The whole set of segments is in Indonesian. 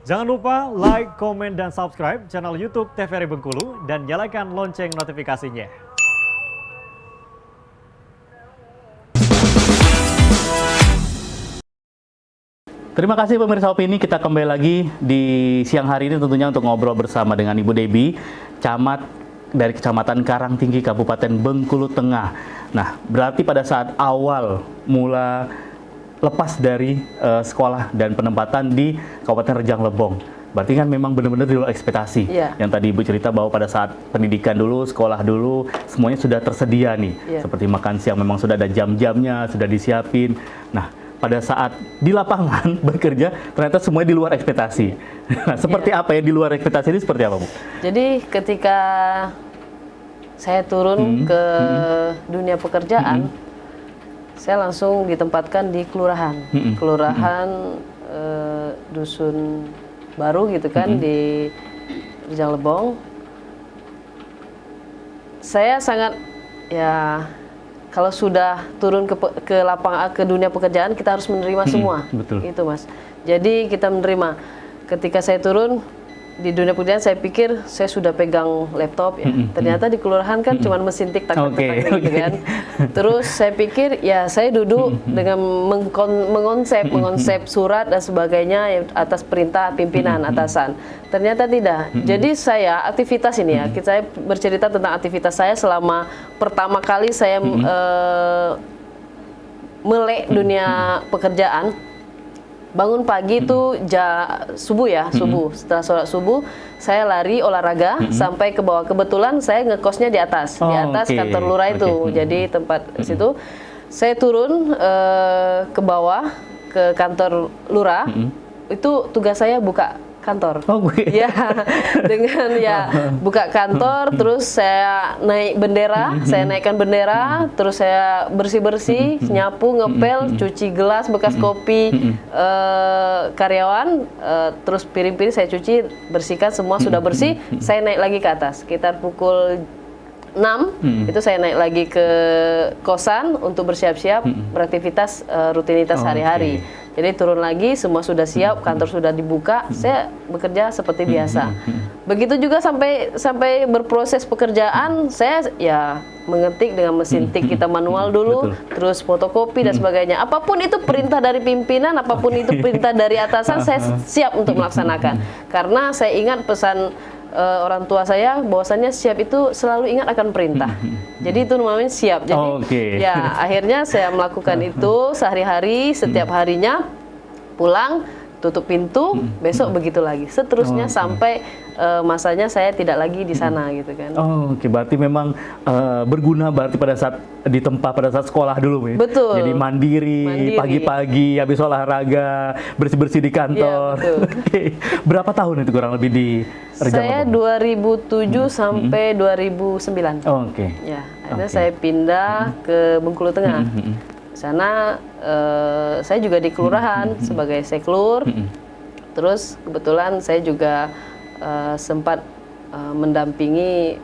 Jangan lupa like, komen, dan subscribe channel YouTube TVRI Bengkulu dan nyalakan lonceng notifikasinya. Terima kasih pemirsa Opini, kita kembali lagi di siang hari ini tentunya untuk ngobrol bersama dengan Ibu Debbie, camat dari Kecamatan Karangtinggi, Kabupaten Bengkulu Tengah. Nah, berarti pada saat awal mula lepas dari sekolah dan penempatan di Kabupaten Rejang Lebong, berarti kan memang benar-benar di luar ekspektasi. Yang tadi Ibu cerita bahwa pada saat pendidikan dulu, sekolah dulu, semuanya sudah tersedia nih. Seperti makan siang memang sudah ada jam-jamnya, sudah disiapin. Nah, pada saat di lapangan bekerja, ternyata semuanya di luar ekspektasi. Nah, seperti apa ya di luar ekspektasi ini, seperti apa, Bu? Jadi ketika saya turun ke dunia pekerjaan, saya langsung ditempatkan di kelurahan. Kelurahan Dusun Baru gitu kan, di Rejang Lebong. Saya sangat, ya, kalau sudah turun ke lapangan, ke dunia pekerjaan, kita harus menerima semua. Betul. Itu, Mas. Jadi kita menerima. Ketika saya turun di dunia pekerjaan, saya pikir saya sudah pegang laptop ya. Ternyata di kelurahan kan cuma mesin tik tak gitu kan. Terus saya pikir ya saya duduk dengan mengonsep surat dan sebagainya atas perintah pimpinan atasan. Ternyata tidak. Jadi saya aktivitas ini ya, saya bercerita tentang aktivitas saya selama pertama kali saya melek dunia pekerjaan. Bangun pagi itu subuh ya, subuh. Setelah sholat subuh, saya lari olahraga sampai ke bawah. Kebetulan saya ngekosnya di atas, kantor lurah itu. Jadi tempat situ, saya turun ke bawah ke kantor lurah. Itu tugas saya buka kantor. Ya, dengan ya buka kantor, terus saya naik bendera, saya naikkan bendera, terus saya bersih-bersih, nyapu, ngepel, cuci gelas bekas kopi karyawan, terus piring-piring saya cuci, bersihkan semua sudah bersih, saya naik lagi ke atas. Sekitar pukul 6 itu saya naik lagi ke kosan untuk bersiap-siap beraktivitas rutinitas hari-hari. Jadi turun lagi, semua sudah siap, kantor sudah dibuka, saya bekerja seperti biasa. Begitu juga sampai berproses pekerjaan, saya ya mengetik dengan mesin tik kita manual dulu, terus fotokopi dan sebagainya. Apapun itu perintah dari pimpinan, apapun itu perintah dari atasan, saya siap untuk melaksanakan. Karena saya ingat pesan orang tua saya bahwasannya siap itu selalu ingat akan perintah. Jadi itu namanya siap. Jadi ya akhirnya saya melakukan itu sehari-hari, setiap harinya pulang, tutup pintu, besok begitu lagi. Seterusnya sampai masanya saya tidak lagi di sana gitu kan. Berarti memang berguna berarti pada saat di tempat pada saat sekolah dulu ya. Betul. Jadi mandiri. Pagi-pagi habis olahraga, bersih-bersih di kantor. Berapa tahun itu kurang lebih di Rejang Lebong? Saya 2007 sampai 2009. Ya, akhirnya saya pindah ke Bengkulu Tengah. Sana saya juga di kelurahan sebagai seklur. Terus kebetulan saya juga sempat mendampingi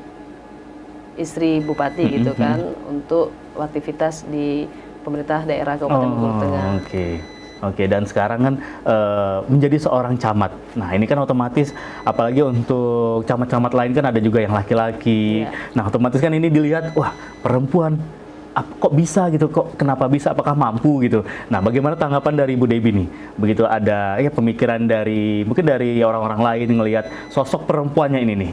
istri bupati gitu kan untuk aktivitas di pemerintah daerah Kabupaten Bengkulu Tengah. Dan sekarang kan menjadi seorang camat. Nah, ini kan otomatis apalagi untuk camat-camat lain kan ada juga yang laki-laki. Nah, otomatis kan ini dilihat, wah, perempuan kok bisa gitu, kok kenapa bisa, apakah mampu gitu. Nah, bagaimana tanggapan dari Ibu Debbie nih? Begitu ada ya pemikiran dari mungkin dari orang-orang lain ngelihat sosok perempuannya ini nih,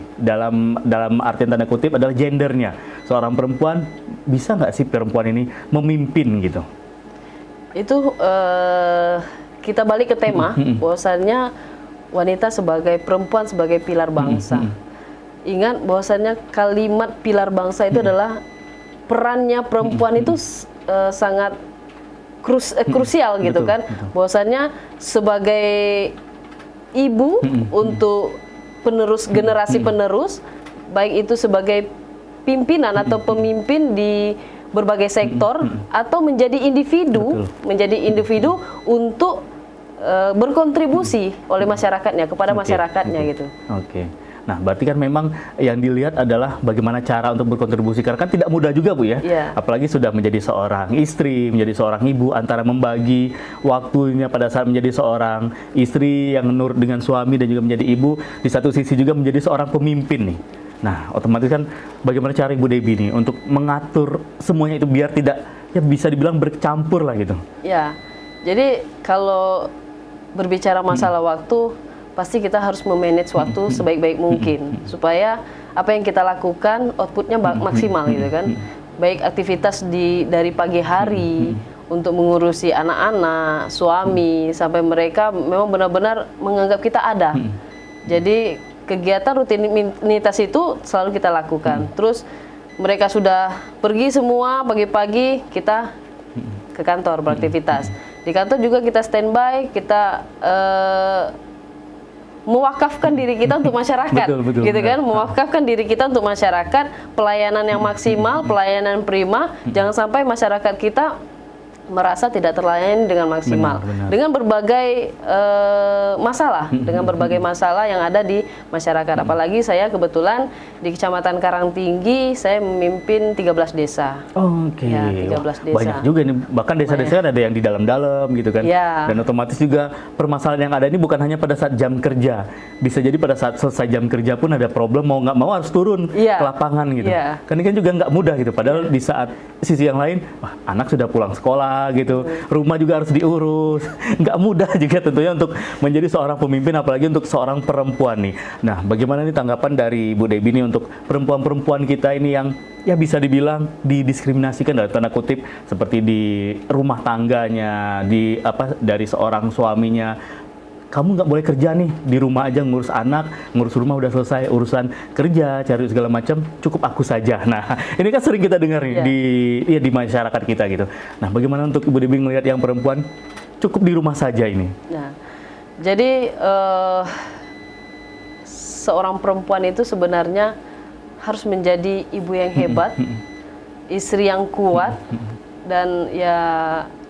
dalam artian tanda kutip adalah gendernya. Seorang perempuan, bisa nggak sih perempuan ini memimpin gitu? Itu kita balik ke tema bahwasannya wanita sebagai perempuan sebagai pilar bangsa. Ingat bahwasannya kalimat pilar bangsa itu adalah perannya perempuan itu sangat krusial gitu kan. Bahwasannya sebagai ibu untuk penerus, generasi penerus, baik itu sebagai pimpinan atau pemimpin di berbagai sektor atau menjadi individu untuk berkontribusi oleh masyarakatnya kepada masyarakatnya gitu. Nah, berarti kan memang yang dilihat adalah bagaimana cara untuk berkontribusi, karena kan tidak mudah juga Bu ya. Iya. Apalagi sudah menjadi seorang istri, menjadi seorang ibu, antara membagi waktunya pada saat menjadi seorang istri yang nurut dengan suami dan juga menjadi ibu, di satu sisi juga menjadi seorang pemimpin nih. Nah, otomatis kan bagaimana cara Ibu Debbie nih untuk mengatur semuanya itu biar tidak, ya bisa dibilang bercampur lah gitu. Ya, jadi kalau berbicara masalah waktu, pasti kita harus memanage waktu sebaik-baik mungkin supaya apa yang kita lakukan outputnya maksimal gitu kan. Baik aktivitas dari pagi hari untuk mengurusi anak-anak, suami, sampai mereka memang benar-benar menganggap kita ada. Jadi kegiatan rutinitas itu selalu kita lakukan. Terus mereka sudah pergi semua pagi-pagi, kita ke kantor beraktivitas. Di kantor juga kita standby, kita mewakafkan diri kita untuk masyarakat, Betul, gitu kan? Mewakafkan diri kita untuk masyarakat, pelayanan yang maksimal, pelayanan prima, jangan sampai masyarakat kita merasa tidak terlayani dengan maksimal, Benar. dengan berbagai masalah, dengan berbagai masalah yang ada di masyarakat. Apalagi saya kebetulan di Kecamatan Karangtinggi, saya memimpin 13 desa. Oke. Ya, 13 desa. Banyak juga nih, bahkan desa-desa kan ada yang di dalam-dalam gitu kan. Ya. Dan otomatis juga permasalahan yang ada ini bukan hanya pada saat jam kerja, bisa jadi pada saat selesai jam kerja pun ada problem, mau nggak mau harus turun Ya. ke lapangan gitu. Ya. Kan ini kan juga nggak mudah gitu, padahal di saat sisi yang lain, wah, anak sudah pulang sekolah gitu, rumah juga harus diurus, nggak mudah juga tentunya untuk menjadi seorang pemimpin, apalagi untuk seorang perempuan nih. Nah, bagaimana nih tanggapan dari Bu Debbie nih untuk perempuan-perempuan kita ini yang ya bisa dibilang didiskriminasikan dalam tanda kutip, seperti di rumah tangganya, dari seorang suaminya, kamu nggak boleh kerja nih, di rumah aja ngurus anak, ngurus rumah udah selesai, urusan kerja, cari segala macam, cukup aku saja. Nah, ini kan sering kita dengar nih di masyarakat kita gitu. Nah, bagaimana untuk Ibu Debbie melihat yang perempuan cukup di rumah saja ini? Nah, jadi seorang perempuan itu sebenarnya harus menjadi ibu yang hebat, istri yang kuat, dan ya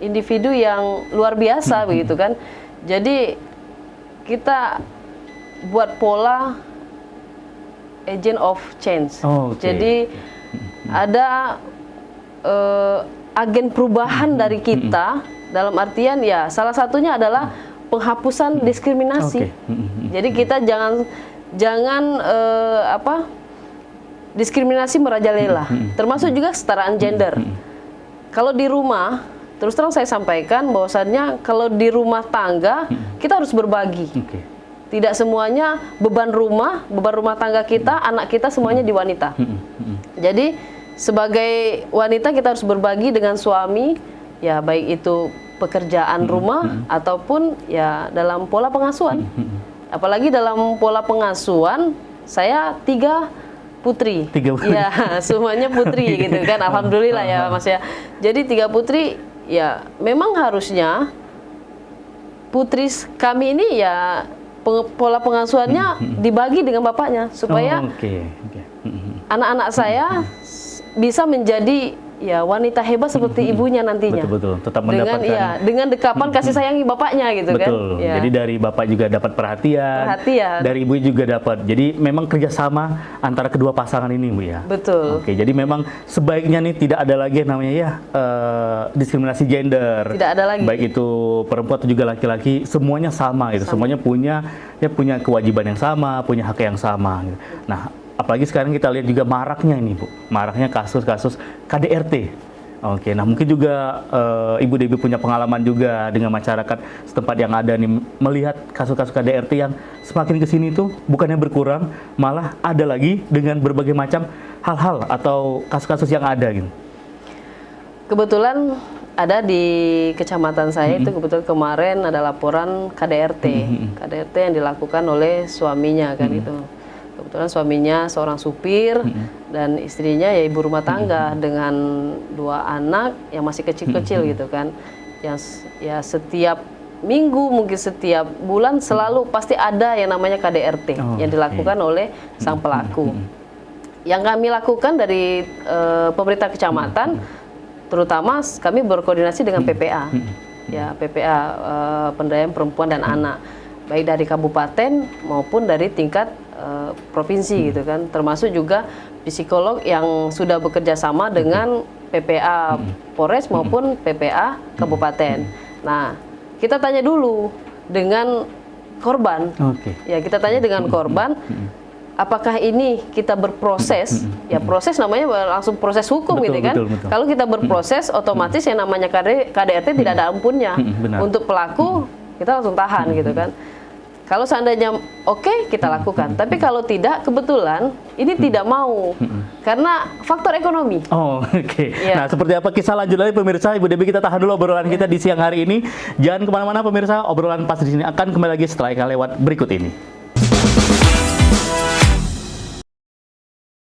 individu yang luar biasa begitu kan. Jadi kita buat pola agent of change. Jadi ada agen perubahan dari kita, dalam artian ya salah satunya adalah penghapusan diskriminasi. Jadi kita jangan diskriminasi merajalela, termasuk juga kesetaraan gender. Kalau di rumah, terus terang saya sampaikan bahwasannya kalau di rumah tangga kita harus berbagi. Tidak semuanya beban rumah tangga kita, anak kita semuanya di wanita. Jadi sebagai wanita kita harus berbagi dengan suami, ya baik itu pekerjaan rumah ataupun ya dalam pola pengasuhan. Apalagi dalam pola pengasuhan, saya 3 putri. Ya, semuanya putri gitu kan. Alhamdulillah ya Mas ya. Jadi 3 putri, ya memang harusnya putri kami ini ya pola pengasuhannya dibagi dengan bapaknya supaya anak-anak saya bisa menjadi ya wanita hebat seperti ibunya nantinya. Betul, tetap mendapatkan dengan dekapan kasih sayangi bapaknya gitu kan. Betul. Ya. Jadi dari bapak juga dapat perhatian, dari ibu juga dapat. Jadi memang kerjasama antara kedua pasangan ini, Bu ya. Betul. Oke, jadi memang sebaiknya nih tidak ada lagi yang namanya ya diskriminasi gender. Tidak ada lagi. Baik itu perempuan atau juga laki-laki, semuanya sama gitu. Semuanya punya kewajiban yang sama, punya hak yang sama. Gitu. Nah, apalagi sekarang kita lihat juga maraknya ini, Bu. Maraknya kasus-kasus KDRT. Oke, nah mungkin juga Ibu Debbie punya pengalaman juga dengan masyarakat setempat yang ada nih, melihat kasus-kasus KDRT yang semakin kesini tuh bukannya berkurang, malah ada lagi dengan berbagai macam hal-hal atau kasus-kasus yang ada gitu. Kebetulan ada di kecamatan saya itu kebetulan kemarin ada laporan KDRT. KDRT yang dilakukan oleh suaminya kan itu. Kebetulan suaminya seorang supir dan istrinya ya ibu rumah tangga dengan 2 anak yang masih kecil-kecil gitu kan. Yang ya setiap minggu mungkin setiap bulan selalu pasti ada yang namanya KDRT yang dilakukan oleh sang pelaku. Yang kami lakukan dari pemerintah kecamatan, terutama kami berkoordinasi dengan PPA, ya PPA Pemberdayaan Perempuan dan Anak, baik dari kabupaten maupun dari tingkat provinsi gitu kan, termasuk juga psikolog yang sudah bekerja sama dengan PPA Polres maupun PPA Kabupaten. Nah, kita tanya dulu dengan korban. Ya, kita tanya dengan korban, apakah ini kita berproses? Ya, proses namanya langsung proses hukum gitu kan. Betul. Kalau kita berproses, otomatis yang namanya KDRT tidak ada ampunnya. Untuk pelaku kita langsung tahan gitu kan. Kalau seandainya oke, kita lakukan. Tapi kalau tidak, kebetulan ini tidak mau karena faktor ekonomi. Nah, seperti apa kisah lanjut lagi pemirsa? Ibu Debbie, kita tahan dulu obrolan kita di siang hari ini. Jangan kemana-mana pemirsa, obrolan pas di sini akan kembali lagi setelah yang lewat berikut ini.